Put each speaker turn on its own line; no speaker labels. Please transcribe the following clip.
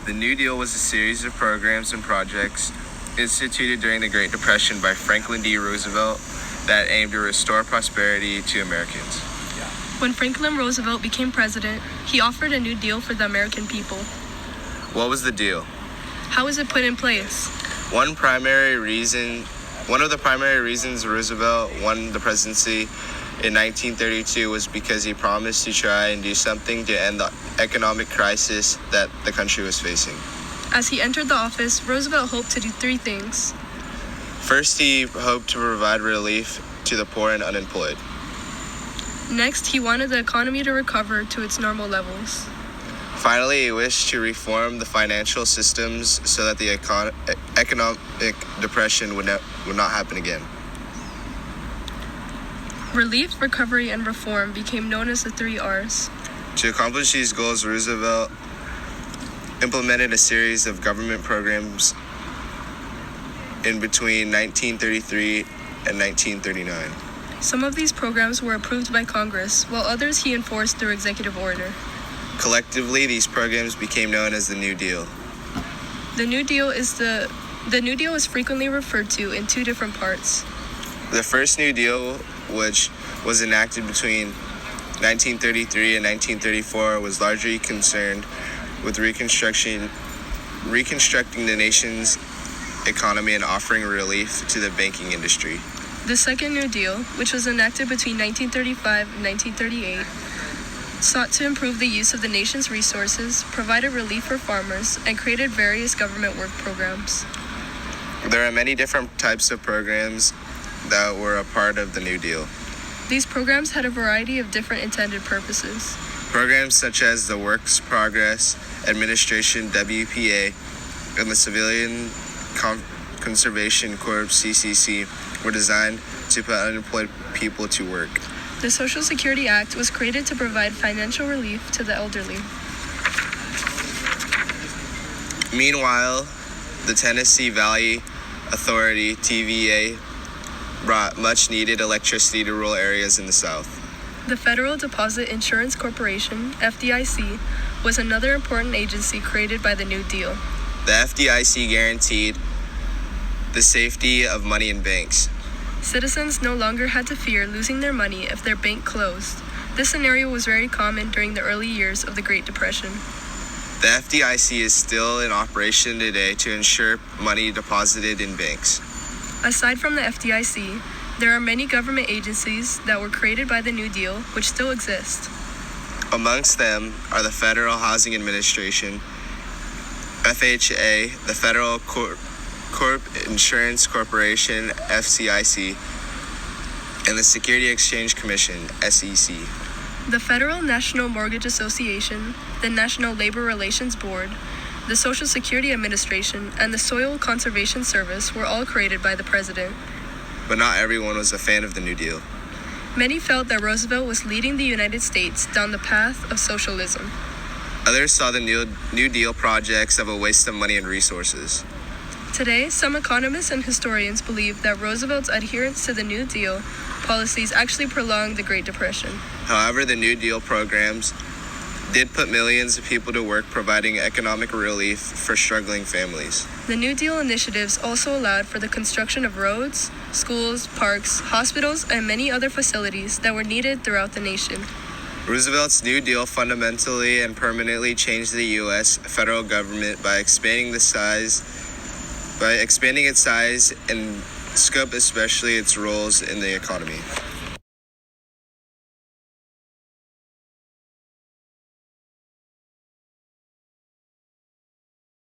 The New Deal was a series of programs and projects instituted during the Great Depression by Franklin D. Roosevelt that aimed to restore prosperity to Americans.
When Franklin Roosevelt became president, he offered a new deal for the American people.
What was the deal?
How was it put in place?
One of the primary reasons Roosevelt won the presidency in 1932 was because he promised to try and do something to end the economic crisis that the country was facing.
As he entered the office, Roosevelt hoped to do three things.
First, he hoped to provide relief to the poor and unemployed.
Next, he wanted the economy to recover to its normal levels.
Finally, he wished to reform the financial systems so that the economic depression would not happen again.
Relief, recovery, and reform became known as the 3 R's.
To accomplish these goals, Roosevelt implemented a series of government programs in between 1933 and 1939.
Some of these programs were approved by Congress, while others he enforced through executive order.
Collectively, these programs became known as the New Deal.
The New Deal is frequently referred to in 2 different parts.
The first New Deal, which was enacted between 1933 and 1934, was largely concerned with reconstructing the nation's economy and offering relief to the banking industry.
The second New Deal, which was enacted between 1935 and 1938, sought to improve the use of the nation's resources, provided relief for farmers, and created various government work programs.
There are many different types of programs that were a part of the New Deal.
These programs had a variety of different intended purposes.
Programs such as the Works Progress Administration, WPA, and the Civilian Conservation Corps, CCC, were designed to put unemployed people to work.
The Social Security Act was created to provide financial relief to the elderly.
Meanwhile, the Tennessee Valley Authority, TVA, brought much-needed electricity to rural areas in the South.
The Federal Deposit Insurance Corporation, FDIC, was another important agency created by the New Deal.
The FDIC guaranteed the safety of money in banks.
Citizens no longer had to fear losing their money if their bank closed. This scenario was very common during the early years of the Great Depression.
The FDIC is still in operation today to ensure money deposited in banks.
Aside from the FDIC, there are many government agencies that were created by the New Deal which still exist.
Amongst them are the Federal Housing Administration, FHA, the Federal Corp Insurance Corporation, FCIC, and the Security Exchange Commission, SEC.
The Federal National Mortgage Association, the National Labor Relations Board, the Social Security Administration, and the Soil Conservation Service were all created by the president.
But not everyone was a fan of the New Deal.
Many felt that Roosevelt was leading the United States down the path of socialism.
Others saw the New Deal projects as a waste of money and resources.
Today, some economists and historians believe that Roosevelt's adherence to the New Deal policies actually prolonged the Great Depression.
However, the New Deal programs did put millions of people to work providing economic relief for struggling families.
The New Deal initiatives also allowed for the construction of roads, schools, parks, hospitals, and many other facilities that were needed throughout the nation.
Roosevelt's New Deal fundamentally and permanently changed the U.S. federal government by expanding its size and scope, especially its roles in the economy.